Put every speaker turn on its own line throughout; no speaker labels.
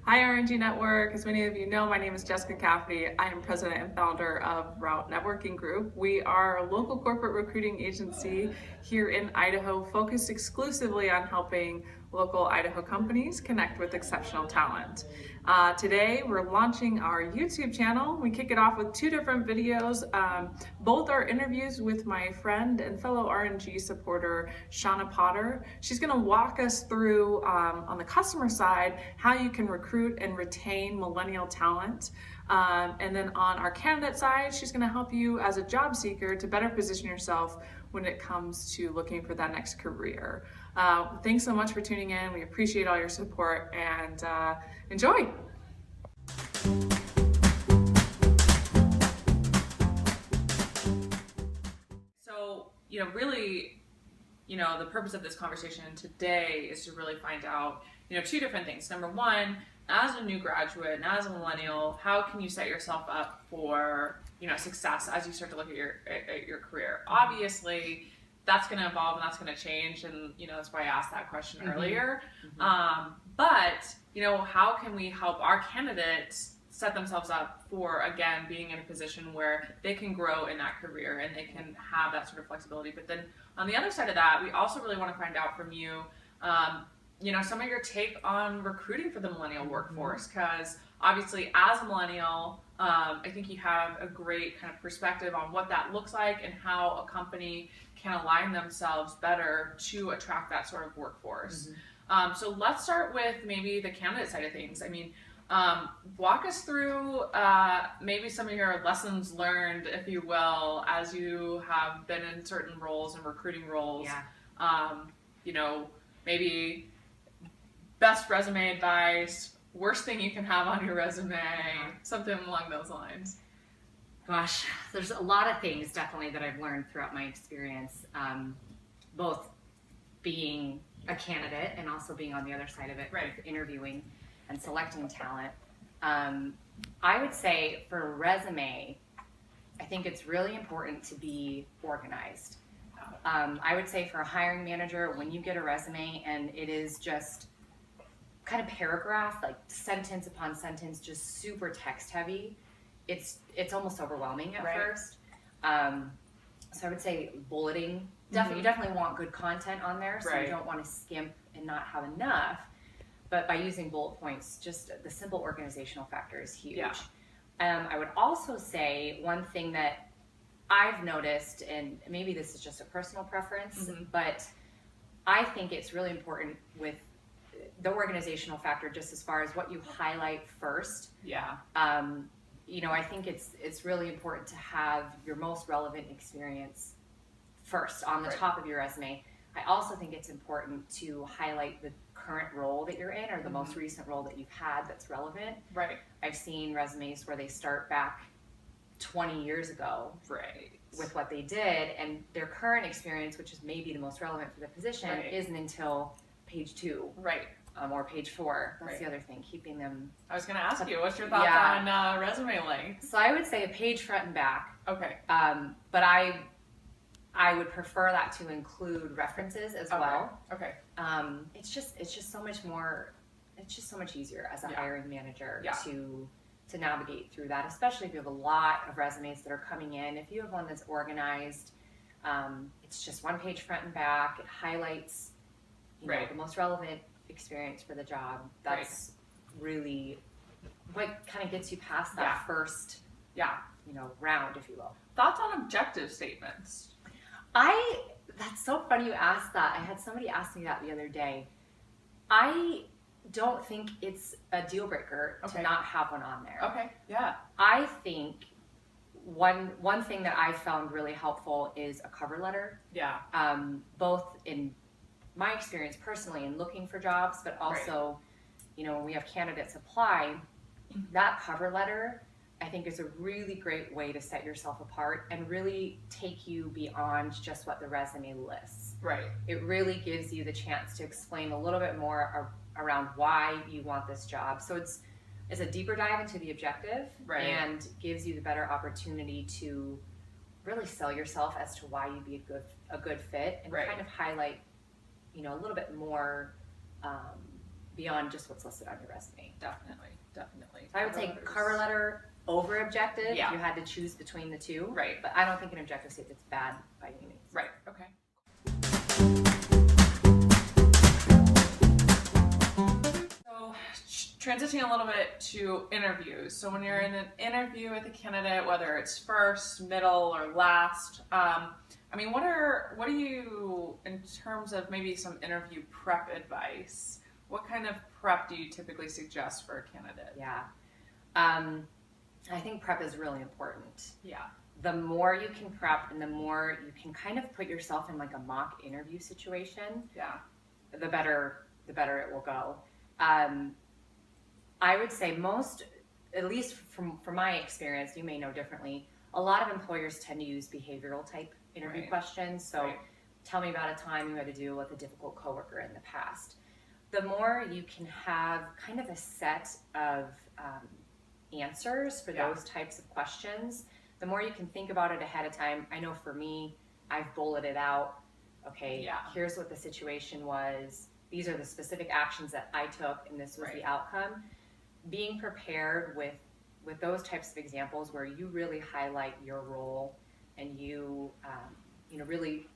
Hi RNG Network. As many of you know, my name is Jessica Cafferty. I am president and founder of Route Networking Group. We are a local corporate recruiting agency here in Idaho, focused exclusively on helping local Idaho companies connect with exceptional talent. Today, we're launching our YouTube channel. We kick it off with two different videos. Both are interviews with my friend and fellow RNG supporter, Shauna Potter. She's going to walk us through, on the customer side, how you can recruit and retain millennial talent. And then on our candidate side, she's going to help you as a job seeker to better position yourself when it comes to looking for that next career. Thanks so much for tuning in. We appreciate all your support, and enjoy. So, really, the purpose of this conversation today is to really find out, two different things. Number one, as a new graduate and as a millennial, how can you set yourself up for, success as you start to look at your career? Obviously, that's going to evolve and that's going to change, and that's why I asked that question earlier. But how can we help our candidates set themselves up for, again, being in a position where they can grow in that career and they can have that sort of flexibility? But then on the other side of that, we also really want to find out from you, some of your take on recruiting for the millennial workforce, because obviously as a millennial, I think you have a great kind of perspective on what that looks like and how a company can align themselves better to attract that sort of workforce. So let's start with maybe the candidate side of things. Walk us through maybe some of your lessons learned, if you will, as you have been in certain roles and recruiting roles. Maybe best resume advice, worst thing you can have on your resume, something along those lines.
Gosh, there's a lot of things definitely that I've learned throughout my experience, both being a candidate and also being on the other side of it, with interviewing and selecting talent. I would say for a resume, I think it's really important to be organized. I would say for a hiring manager, when you get a resume and it is just kind of paragraph, like sentence upon sentence, just super text heavy, it's almost overwhelming at first. So I would say bulleting. You definitely want good content on there, so you don't want to skimp and not have enough. But by using bullet points, just the simple organizational factor is huge. I would also say one thing that I've noticed, and maybe this is just a personal preference, but I think it's really important with the organizational factor, just as far as what you highlight first. I think it's really important to have your most relevant experience first on the top of your resume. I also think it's important to highlight the current role that you're in, or the most recent role that you've had that's relevant. I've seen resumes where they start back 20 years ago with what they did, and their current experience, which is maybe the most relevant for the position, isn't until page 2. Or page 4. That's the other thing, keeping them.
I was going to ask you, what's your thoughts on resume length?
So I would say a page front and back. But I would prefer that to include references as well. It's just so much more. It's just so much easier as a hiring manager to navigate through that, especially if you have a lot of resumes that are coming in. If you have one that's organized, it's just one page front and back. It highlights the most relevant experience for the job. That's really what kind of gets you past that first round, if you will.
Thoughts on objective statements?
That's so funny you asked that. I had somebody ask me that the other day. I don't think it's a deal breaker to not have one on there. I think one thing that I found really helpful is a cover letter. Both in my experience personally in looking for jobs, but also, when we have candidates apply, that cover letter, I think, is a really great way to set yourself apart and really take you beyond just what the resume lists. It really gives you the chance to explain a little bit more around why you want this job. So it's a deeper dive into the objective and gives you the better opportunity to really sell yourself as to why you'd be a good fit, and kind of highlight a little bit more beyond just what's listed on your resume.
Definitely.
So I would say cover letter over objective.
Yeah.
You had to choose between the two.
Right.
But I don't think an objective statement's bad by any means.
Right. Okay. So transitioning a little bit to interviews. So when you're in an interview with a candidate, whether it's first, middle, or last, I mean, what are you, in terms of maybe some interview prep advice, what kind of prep do you typically suggest for a candidate?
Yeah. I think prep is really important.
Yeah.
The more you can prep and the more you can kind of put yourself in like a mock interview situation,
Yeah.
the better it will go. I would say most, at least from my experience, you may know differently, a lot of employers tend to use behavioral type interview
Right.
questions. So tell me about a time you had to deal with a difficult coworker in the past. The more you can have kind of a set of answers for those types of questions, the more you can think about it ahead of time. I know for me, I've bulleted out, okay, here's what the situation was. These are the specific actions that I took, and this was the outcome. Being prepared with those types of examples where you really highlight your role and you really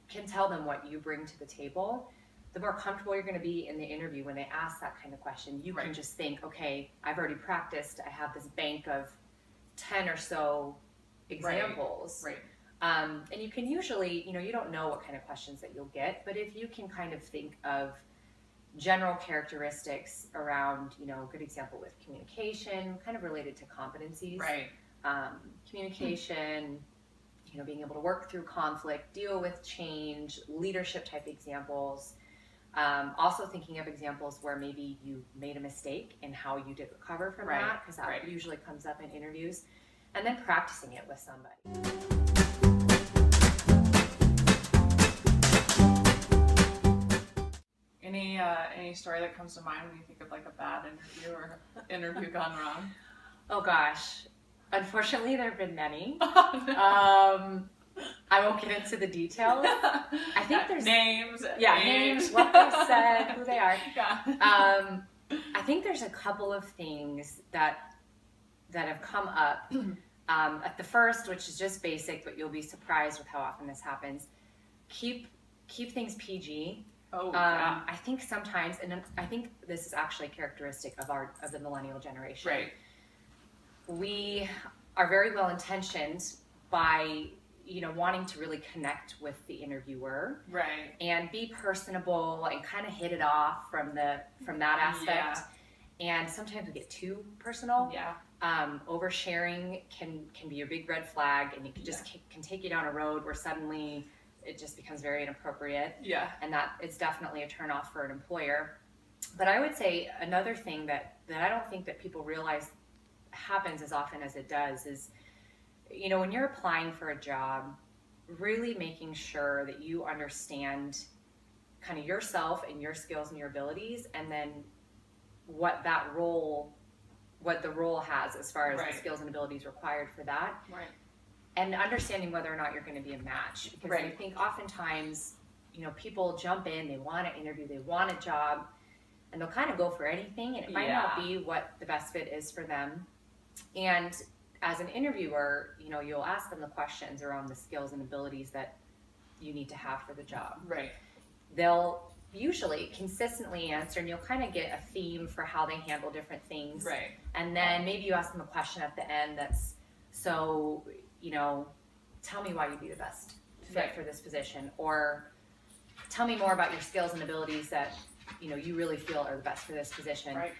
can tell them what you bring to the table, the more comfortable you're going to be in the interview when they ask that kind of question. You can just think, okay, I've already practiced. I have this bank of 10 or so examples.
Right.
And you can usually, you don't know what kind of questions that you'll get, but if you can kind of think of general characteristics around, good example with communication, kind of related to competencies.
Right.
Communication, being able to work through conflict, deal with change, leadership type examples. Also thinking of examples where maybe you made a mistake and how you did recover from that, because that usually comes up in interviews. And then practicing it with somebody.
Any story that comes to mind when you think of like a bad interview or interview gone wrong?
Oh gosh, unfortunately there have been many.
Oh, no.
I won't get into the details. I think there's
names,
what they said, who they are.
Yeah.
I think there's a couple of things that have come up. At the first, which is just basic, but you'll be surprised with how often this happens. Keep things PG.
Oh, yeah.
I think sometimes, and I think this is actually characteristic of the millennial generation.
Right.
We are very well intentioned by wanting to really connect with the interviewer,
right,
and be personable and kind of hit it off from that aspect. And sometimes we get too personal.
Yeah.
Oversharing can be a big red flag, and it can take you down a road where suddenly it just becomes very inappropriate.
Yeah.
And that it's definitely a turnoff for an employer. But I would say another thing that I don't think that people realize happens as often as it does is, when you're applying for a job, really making sure that you understand kind of yourself and your skills and your abilities, and then what the role has as far as the skills and abilities required for that.
Right.
And understanding whether or not you're going to be a match. Because I think oftentimes, people jump in, they want to interview, they want a job, and they'll kind of go for anything, and it might not be what the best fit is for them. And as an interviewer, you'll ask them the questions around the skills and abilities that you need to have for the job.
Right.
They'll usually consistently answer, and you'll kind of get a theme for how they handle different things.
Right.
And then maybe you ask them a question at the end that's, so, tell me why you'd be the best fit for this position, or tell me more about your skills and abilities that, you really feel are the best for this position.
Right.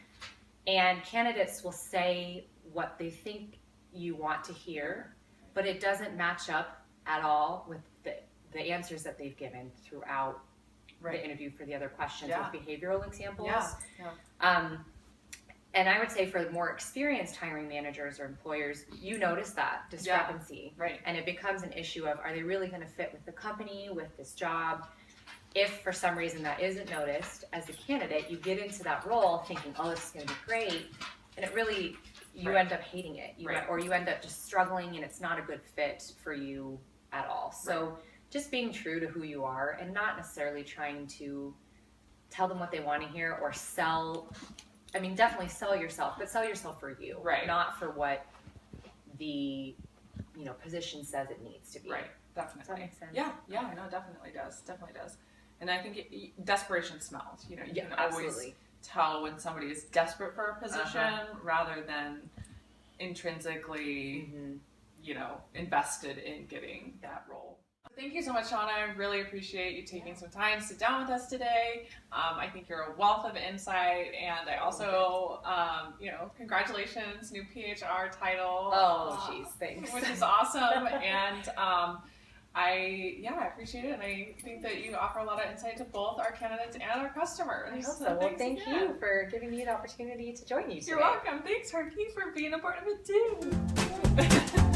And candidates will say what they think you want to hear, but it doesn't match up at all with the answers that they've given throughout the interview for the other questions with behavioral examples.
Yeah.
And I would say for more experienced hiring managers or employers, you notice that discrepancy.
Yeah. Right.
And it becomes an issue of, are they really going to fit with the company, with this job? If for some reason that isn't noticed, as a candidate, you get into that role thinking, oh, this is going to be great. And it really, you end up hating it. Or you end up just struggling, and it's not a good fit for you at all. So just being true to who you are, and not necessarily trying to tell them what they want to hear or definitely sell yourself, but sell yourself for you,
right?
Not for what the position says it needs to be.
Right. Definitely.
Does that make sense?
Yeah. No, definitely does. And I think desperation smells. You can always tell when somebody is desperate for a position rather than intrinsically, invested in getting that role. Thank you so much, Shauna. I really appreciate you taking some time to sit down with us today. I think you're a wealth of insight, and I also, congratulations, new PHR title.
Oh, geez, thanks.
Which is awesome, and I appreciate it, and I think that you offer a lot of insight to both our candidates and our customers.
I hope so. Well, thank you for giving me the opportunity to join you today.
You're welcome. Thanks, Harky, for being a part of it too.